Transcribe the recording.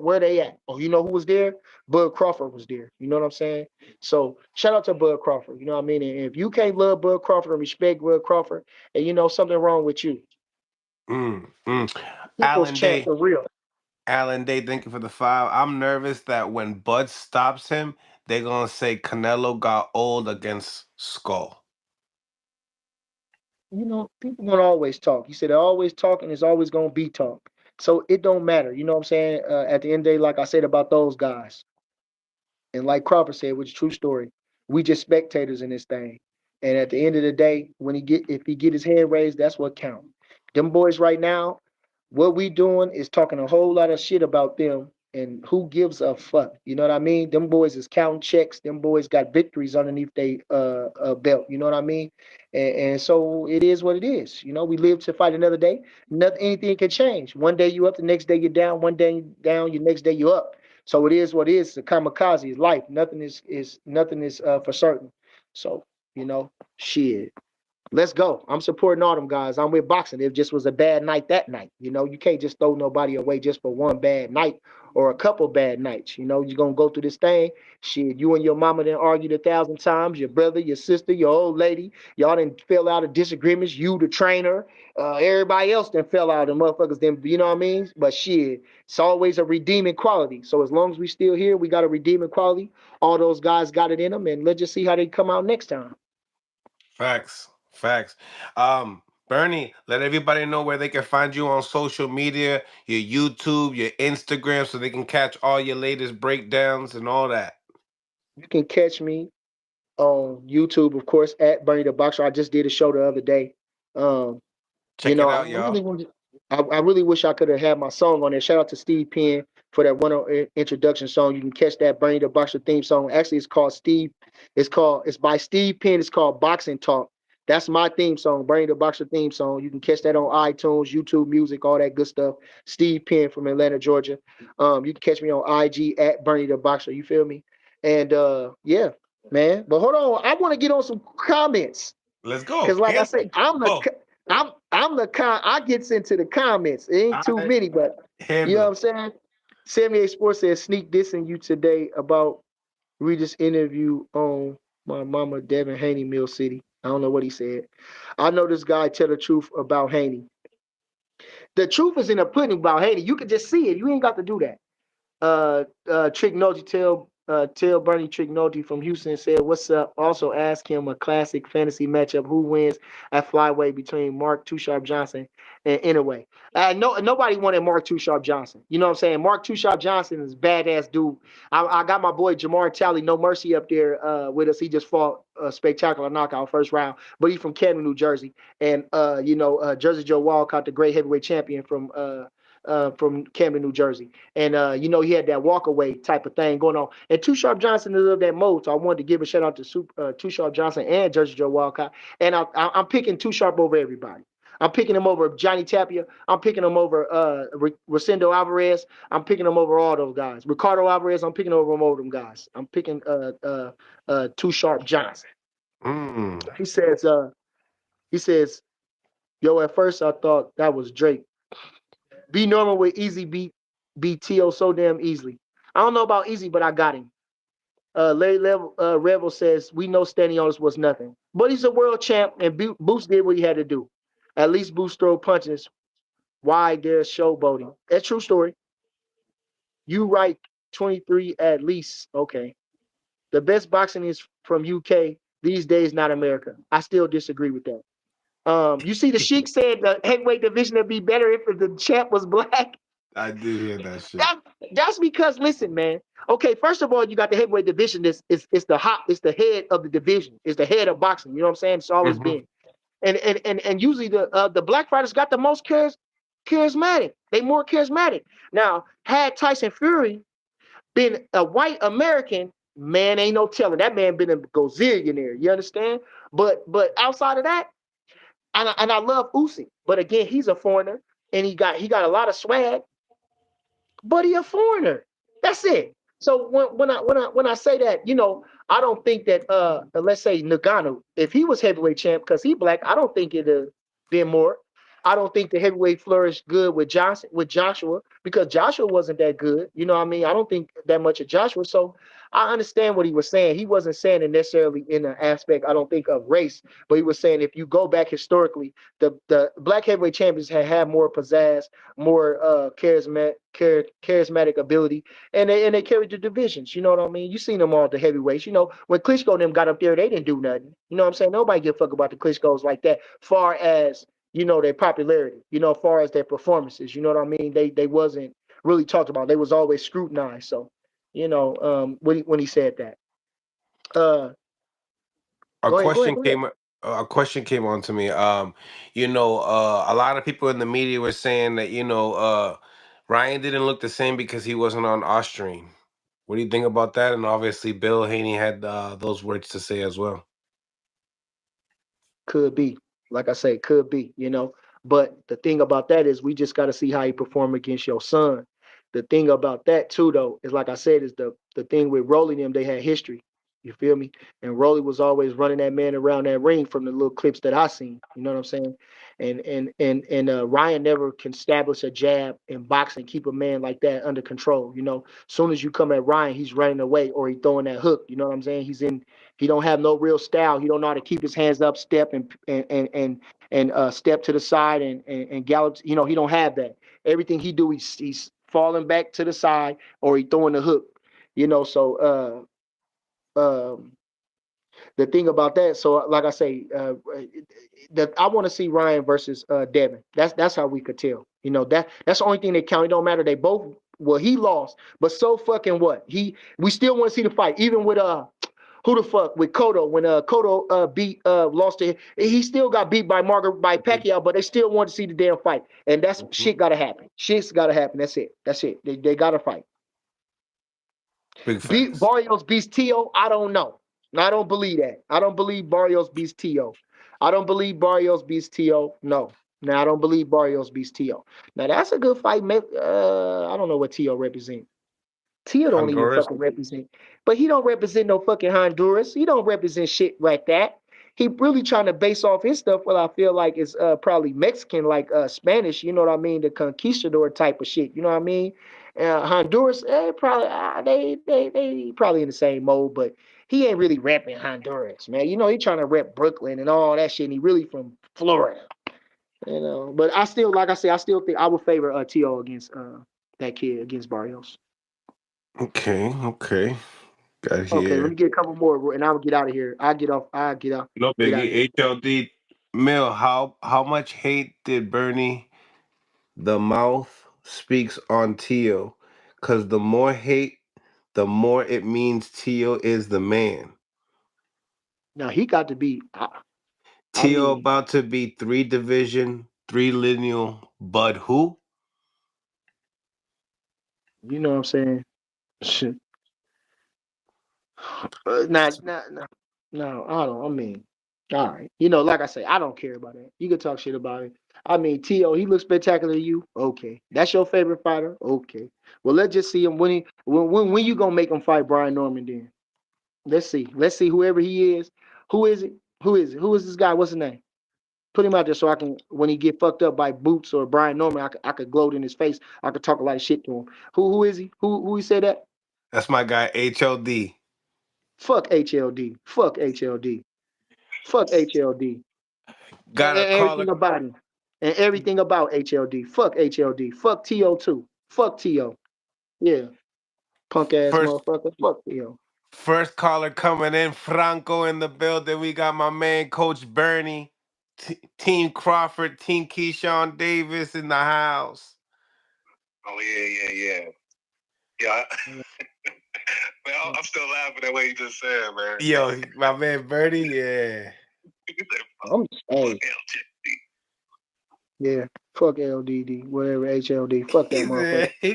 where they at? Oh, you know who was there? Bud Crawford was there. You know what I'm saying? So shout out to Bud Crawford. You know what I mean? And if you can't love Bud Crawford and respect Bud Crawford, and you know something wrong with you, people's Alan champ Day. for real. Alan Day, thank you for the 5. I'm nervous that when Bud stops him, they're gonna say Canelo got old against Skull. You know, people gonna always talk. You said they're always talking. It's always gonna be talk. So it don't matter. You know what I'm saying? At the end of the day, like I said about those guys, and like Crawford said, which is a true story, we just spectators in this thing. And at the end of the day, when if he get his hand raised, that's what count. Them boys right now, what we doing is talking a whole lot of shit about them, and who gives a fuck? You know what I mean? Them boys is counting checks. Them boys got victories underneath their belt. You know what I mean? And so it is what it is. You know, we live to fight another day. Nothing, anything can change. One day you up, the next day you're down. One day you down, your next day you up. So it is what it is. The kamikaze is life. Nothing is for certain. So you know, shit. Let's go. I'm supporting all them guys. I'm with boxing. It just was a bad night that night. You know, you can't just throw nobody away just for one bad night or a couple bad nights. You know, you're gonna go through this thing. Shit, you and your mama done argued 1,000 times. Your brother, your sister, your old lady, y'all done fell out of disagreements. You, the trainer, everybody else done fell out. And motherfuckers then, you know what I mean? But shit, it's always a redeeming quality. So as long as we still here, we got a redeeming quality. All those guys got it in them, and let's just see how they come out next time. Facts. Facts. Bernie, let everybody know where they can find you on social media, your YouTube, your Instagram, so they can catch all your latest breakdowns and all that. You can catch me on YouTube, of course, at Bernie the Boxer. I just did a show the other day. Um, you Check know, it I out, really y'all. want I really wish I could have had my song on there. Shout out to Steve Penn for that one introduction song. You can catch that Bernie the Boxer theme song. Actually, it's called Steve. It's by Steve Penn. It's called Boxing Talk. That's my theme song, Bernie the Boxer theme song. You can catch that on iTunes, YouTube Music, all that good stuff. Steve Penn from Atlanta, Georgia. You can catch me on IG at Bernie the Boxer. You feel me? And yeah, man. But hold on, I want to get on some comments. Let's go. Cause like I say, Handle. Go. I'm the I gets into the comments. It ain't too I many, but you know what handle. I'm saying? 78 Sports says sneak dissing you today about Regis interview on my mama Devin Haney Mill City. I don't know what he said. I know this guy tell the truth about Haney. The truth is in the pudding about Haney. You can just see it. You ain't got to do that. Trick Noty tell Bernie Trick Noty from Houston said, "What's up?" Also ask him a classic fantasy matchup: who wins at flyweight between Mark Too Sharp Johnson and Inouye. No, nobody wanted Mark Too Sharp Johnson. You know what I'm saying? Mark Too Sharp Johnson is a badass dude. I got my boy Jamar Talley, No Mercy, up there with us. He just fought a spectacular knockout first round, but he's from Camden, New Jersey, and Jersey Joe Walcott, the great heavyweight champion from Camden, New Jersey. And he had that walk away type of thing going on. And Too Sharp Johnson is of that mode. So I wanted to give a shout out to Too Sharp Johnson and Jersey Joe Walcott. And I'm picking Too Sharp over everybody. I'm picking him over Johnny Tapia. I'm picking him over Rosendo Alvarez. I'm picking him over all those guys. Ricardo Alvarez. I'm picking over them guys. I'm picking Too Sharp Johnson. Mm. He says yo, at first I thought that was Drake. Be normal with easy beat T.O. so damn easily. I don't know about easy, but I got him. Rebel says, we know Stanionis was nothing. But he's a world champ, and Boost did what he had to do. At least Boost throw punches. Why there's showboating. That's true story. You right, 23 at least. Okay. The best boxing is from UK these days, not America. I still disagree with that. You see, the Sheik said the heavyweight division would be better if the champ was black. I did hear that shit. That, that's because listen, man. Okay, first of all, you got the heavyweight division. It's the head of the division. It's the head of boxing. You know what I'm saying? It's always Hmm. been. And usually the black fighters got the most charismatic. They more charismatic. Now, had Tyson Fury been a white American, man, ain't no telling. That man been a gazillionaire. You understand? But outside of that, and I love Usyk, but again, he's a foreigner and he got a lot of swag, but he a foreigner. That's it. So when I say that, I don't think that let's say Nagano, if he was heavyweight champ because he black, I don't think it'd have been more. I don't think the heavyweight flourished good with Joshua because Joshua wasn't that good. You know what I mean? I don't think that much of Joshua. So I understand what he was saying. He wasn't saying it necessarily in an aspect, I don't think, of race, but he was saying if you go back historically, the black heavyweight champions had more pizzazz, more charismatic ability, and they carried the divisions. You know what I mean? You seen them all the heavyweights. You know when Klitschko and them got up there, they didn't do nothing. You know what I'm saying? Nobody give a fuck about the Klitschko's like that. Far as their popularity, as far as their performances, you know what I mean? They wasn't really talked about. They was always scrutinized. So, when he said that. Uh A go ahead, go ahead, question go ahead. came a question came on to me. A lot of people in the media were saying that, Ryan didn't look the same because he wasn't on Austrian. What do you think about that? And obviously Bill Haney had those words to say as well. Could be. Like I say, could be, But the thing about that is we just gotta see how he perform against your son. The thing about that too though, is like I said, is the thing with Rolly them, they had history. You feel me? And Rolly was always running that man around that ring from the little clips that I seen. You know what I'm saying? And Ryan never can establish a jab in boxing, keep a man like that under control. Soon as you come at Ryan, he's running away or he throwing that hook. You know what I'm saying? He don't have no real style. He don't know how to keep his hands up, step and step to the side and gallop. He don't have that. Everything he do, he's falling back to the side or he throwing the hook. So the thing about that, so like I say, that I want to see Ryan versus Devin. That's how we could tell. That's the only thing that count. It don't matter. They both he lost, but so fucking what? We still want to see the fight, even with who the fuck with Cotto when Cotto beat lost to he still got beat by Pacquiao, but they still want to see the damn fight, and that's Mhm. shit gotta happen. Shit's gotta happen. That's it. That's it. They gotta fight. Big Beat facts. Barrios beats Tio. I don't know. I don't believe that. I don't believe Barrios beats Tio. I don't believe Barrios beats Tio. No. Now I don't believe Barrios beats Tio. Now that's a good fight. I don't know what Tio represents. Tia don't even Honduras. fucking represent, but he don't represent no fucking Honduras. He don't represent shit like that. He really trying to base off his stuff. What I feel like is probably Mexican, like Spanish. You know what I mean? The conquistador type of shit. You know what I mean? Honduras, probably they probably in the same mode, but he ain't really repping Honduras, man. He trying to rep Brooklyn and all that shit. And he really from Florida. But I still, like I say, I still think I would favor T.O. against that kid against Barrios. Okay, okay. Got Okay, let here. me get a couple more, and I'll get out of here. I'll get off. I'll get out. No Get out of biggie. here. HLD Mill, how much hate did Bernie the mouth speaks on Tio? Cause the more hate, the more it means Tio is the man. Now he got to be. I Tio mean, about to be 3 division, 3 lineal, but who? you know what I'm saying? Shit. No, I don't. I mean, all right. Like I say, I don't care about that. You can talk shit about it. I mean, T.O., he looks spectacular to you. Okay, that's your favorite fighter. Okay, well, let's just see him when you gonna make him fight Brian Norman then? Let's see. Let's see whoever he is. Who is it? Who is it? Who is this guy? What's his name? Put him out there so I can, when he get fucked up by Boots or Brian Norman, I could gloat in his face. I could talk a lot of shit to him. Who is he? Who he said that? That's my guy HLD. Fuck HLD. Fuck HLD. Fuck HLD. Got a caller. Everything about him. And everything about HLD. Fuck HLD. Fuck TO too. Fuck TO. Yeah. Punk ass First motherfucker. Fuck TO. first caller coming in. Franco in the building. We got my man Coach Bernie. Team Crawford, Team Keyshawn Davis in the house. Oh yeah. Yeah, man, I'm still laughing at what you just said, man. Yo, my man Bernie, yeah. I'm hey. Yeah. Fuck LDD. Whatever HLD. Fuck that He motherfucker. said,